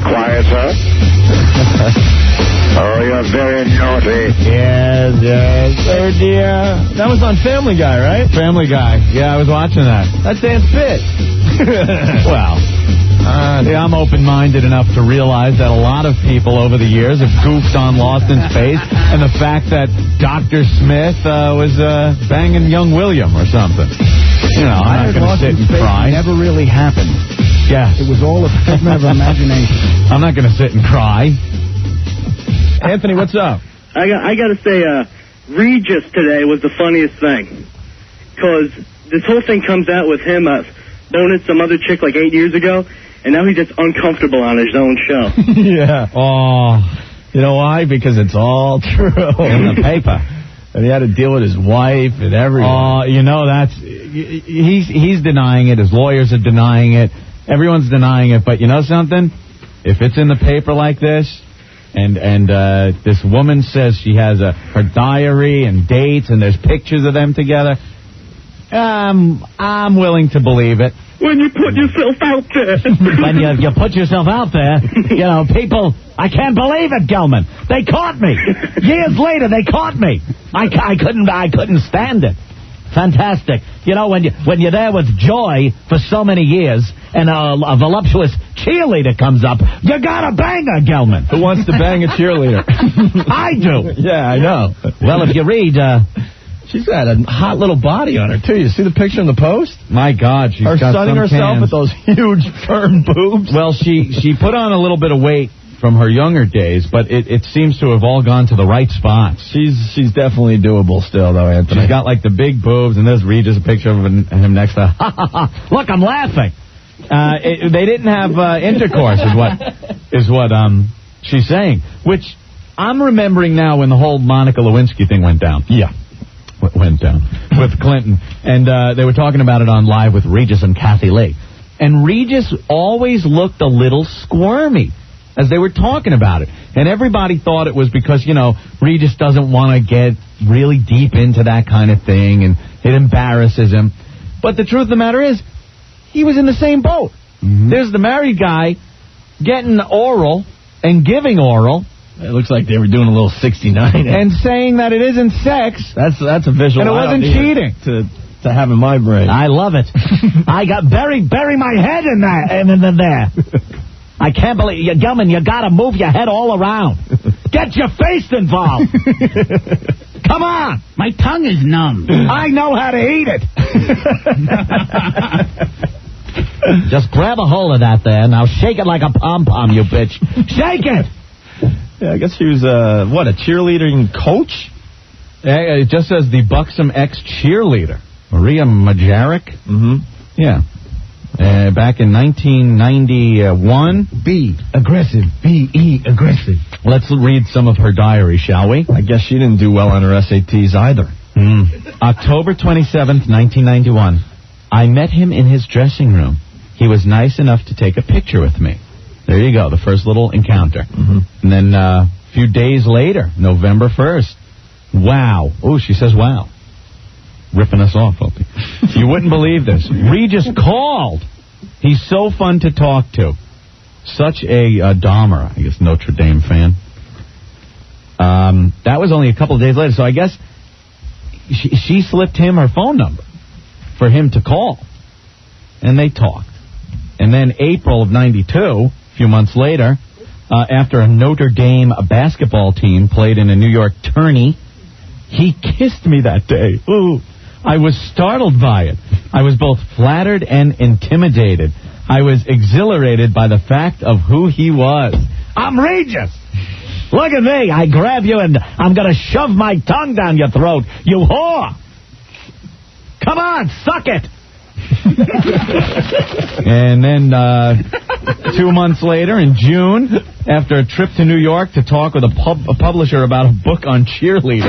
quiet, sir? Oh, you're very naughty. Yes. Oh, dear. That was on Family Guy, right? Family Guy. Yeah, I was watching that. That's Aunt Fit. Well, I'm open-minded enough to realize that a lot of people over the years have goofed on Lost in Space and the fact that Dr. Smith was banging young William or something. You know, I'm not going to sit and cry. It never really happened. Yeah. It was all a figment of imagination. I'm not going to sit and cry. Anthony, what's up? I got to say, Regis today was the funniest thing. Because this whole thing comes out with him boning some other chick like 8 years ago, and now he's just uncomfortable on his own show. Yeah. Oh, you know why? Because it's all true. In the paper. And he had to deal with his wife and everything. Oh, you know, he's denying it. His lawyers are denying it. Everyone's denying it. But you know something? If it's in the paper like this, and this woman says she has her diary and dates, and there's pictures of them together, I'm willing to believe it. When you put yourself out there. When you put yourself out there, you know, people, I can't believe it, Gelman. They caught me. Years later, they caught me. I couldn't stand it. Fantastic. You know, when you're there with Joy for so many years and a voluptuous cheerleader comes up, you gotta bang her, Gelman. Who wants to bang a cheerleader? I do. Yeah, I know. Well, if you read... she's got a hot little body on her, too. You see the picture in the Post? My God, she's her got sunning some herself cans. with those huge, firm boobs. Well, she put on a little bit of weight from her younger days, but it seems to have all gone to the right spots. She's definitely doable still, though, Anthony. She's got, like, the big boobs, and there's Regis, a picture of him next to her. Look, I'm laughing. They didn't have intercourse, is what she's saying, which I'm remembering now when the whole Monica Lewinsky thing went down. Yeah. Went down with Clinton, and they were talking about it on Live with Regis and Kathy Lee. And Regis always looked a little squirmy as they were talking about it. And everybody thought it was because, you know, Regis doesn't want to get really deep into that kind of thing, and it embarrasses him. But the truth of the matter is, he was in the same boat. Mm-hmm. There's the married guy getting oral and giving oral. It looks like they were doing a little 69. And saying that it isn't sex. That's a visual. And it wasn't cheating. To have in my brain. I love it. I got bury my head in that and in there. I can't believe you, Gelman. You got to move your head all around. Get your face involved. Come on. My tongue is numb. I know how to eat it. Just grab a hold of that there. Now shake it like a pom-pom, you bitch. Shake it. Yeah, I guess she was, a cheerleading coach? Yeah, it just says the buxom ex-cheerleader. Maria Majaric? Mm-hmm. Yeah. Back in 1991. B, aggressive. B-E, aggressive. Let's read some of her diary, shall we? I guess she didn't do well on her SATs either. October 27th, 1991. I met him in his dressing room. He was nice enough to take a picture with me. There you go, the first little encounter. Mm-hmm. And then a few days later, November 1st. Wow. Oh, she says wow. Ripping us off, Opie. You wouldn't believe this. Regis called. He's so fun to talk to. Such a Dahmer, I guess, Notre Dame fan. That was only a couple of days later, so I guess she slipped him her phone number for him to call. And they talked. And then April of 92, a few months later, after a Notre Dame basketball team played in a New York tourney, he kissed me that day. Ooh, I was startled by it. I was both flattered and intimidated. I was exhilarated by the fact of who he was. I'm Regis. Look at me. I grab you and I'm going to shove my tongue down your throat. You whore. Come on, suck it. And then 2 months later, in June, after a trip to New York to talk with a publisher about a book on cheerleading.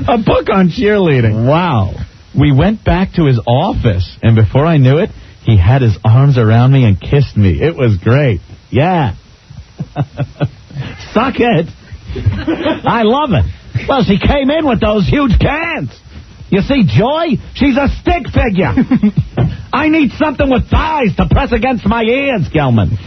A book on cheerleading. Wow. We went back to his office, and before I knew it, he had his arms around me and kissed me. It was great. Yeah. Suck it. I love it. Well, she came in with those huge cans. You see, Joy, she's a stick figure. I need something with thighs to press against my ears, Gelman.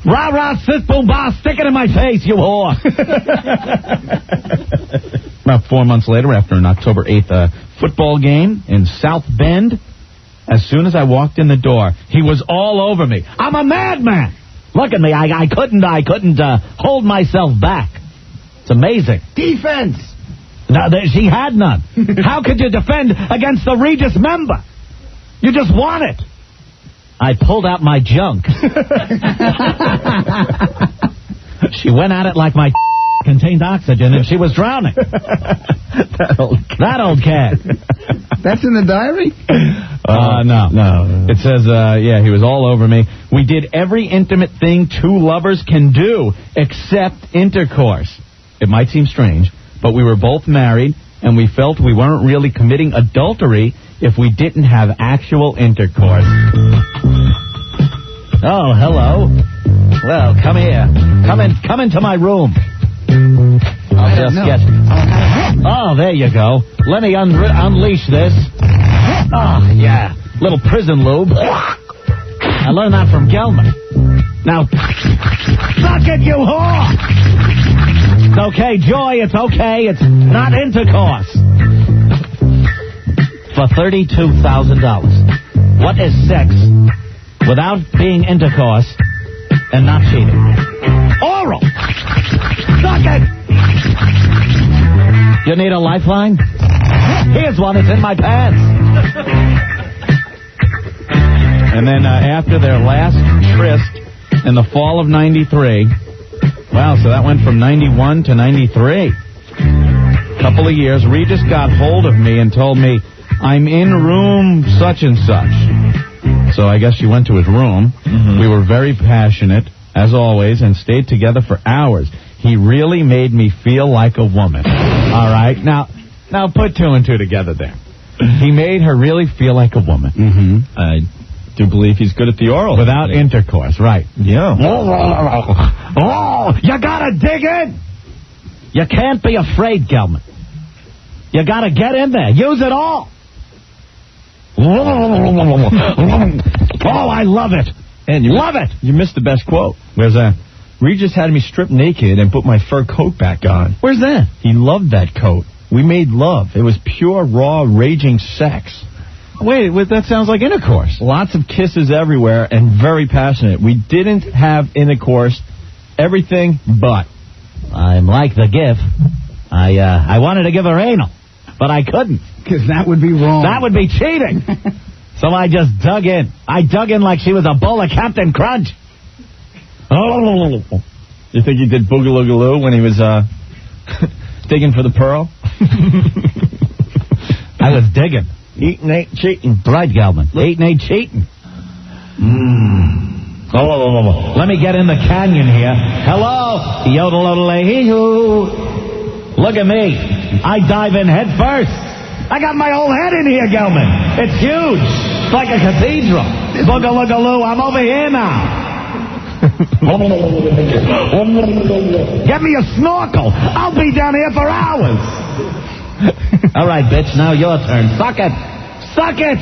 Rah, rah, sis, boom, bah, stick it in my face, you whore. About 4 months later, after an October 8th football game in South Bend, as soon as I walked in the door, he was all over me. I'm a madman. Look at me. I couldn't hold myself back. It's amazing. Defense. No, she had none. How could you defend against the Regis member? You just won it. I pulled out my junk. She went at it like my contained oxygen, and she was drowning. That old cat. That's in the diary? No. It says, he was all over me. We did every intimate thing two lovers can do, except intercourse. It might seem strange, but we were both married, and we felt we weren't really committing adultery if we didn't have actual intercourse. Oh, hello. Well, come here. Come into my room. I'll just get... Oh, there you go. Let me unleash this. Oh, yeah. Little prison lube. I learned that from Gelman. Now, suck it, you whore! It's okay, Joy, it's okay. It's not intercourse. For $32,000. What is sex without being intercourse and not cheating? Oral! Suck it! You need a lifeline? Here's one. It's in my pants. And then after their last tryst in the fall of 93, wow, so that went from 91 to 93. Couple of years, Regis got hold of me and told me, I'm in room such and such. So I guess she went to his room. Mm-hmm. We were very passionate, as always, and stayed together for hours. He really made me feel like a woman. All right? Now put two and two together there. He made her really feel like a woman. Mm-hmm. I do believe he's good at the oral. Without intercourse, right. Yeah. Oh, you gotta dig in. You can't be afraid, Gelman. You gotta get in there. Use it all. Oh, I love it. And love it. You missed the best quote. Where's that? Regis had me strip naked and put my fur coat back on. Where's that? He loved that coat. We made love. It was pure, raw, raging sex. Wait, that sounds like intercourse. Lots of kisses everywhere and very passionate. We didn't have intercourse. Everything but. I'm like the gif. I wanted to give her anal, but I couldn't. Because that would be wrong. That would be cheating. So I just dug in. I dug in like she was a bowl of Captain Crunch. Oh. You think he did boogaloo when he was digging for the pearl? I was digging. Eating ain't cheating. Right, Gelman. Eating ain't cheating. Let me get in the canyon here. Hello. Yodel-odel-ay-hee-hoo. Look at me. I dive in head first. I got my whole head in here, Gelman. It's huge. It's like a cathedral. Boogaloo, I'm over here now. Get me a snorkel. I'll be down here for hours. All right, bitch, now your turn. Suck it. Suck it.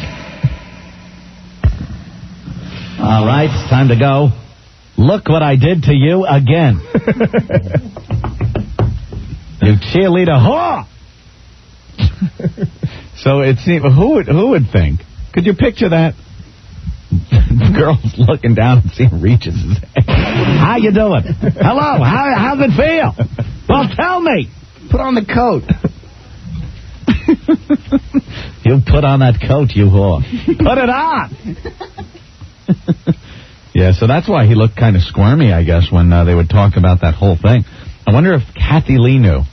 All right, it's time to go. Look what I did to you again. You cheerleader whore. So it seemed, who would think? Could you picture that? The girl's looking down and seeing Regis' head. How you doing? Hello. How's it feel? Well, tell me. Put on the coat. You put on that coat, you whore. Put it on. Yeah, so that's why he looked kind of squirmy, I guess, when they would talk about that whole thing. I wonder if Kathy Lee knew,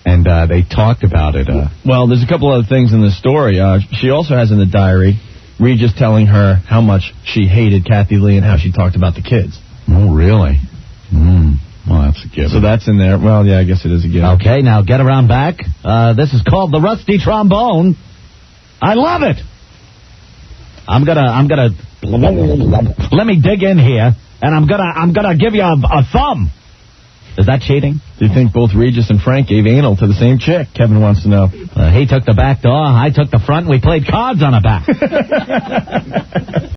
and they talked about it. Well, there's a couple other things in the story. She also has in the diary Regis telling her how much she hated Kathy Lee and how she talked about the kids. Oh, really? Well, that's a given. So that's in there. Well, yeah, I guess it is a given. Okay, now get around back. This is called the Rusty Trombone. I love it. I'm gonna let me dig in here, and I'm gonna give you a thumb. Is that cheating? Do you think both Regis and Frank gave anal to the same chick? Kevin wants to know. He took the back door, I took the front, and we played cards on her back.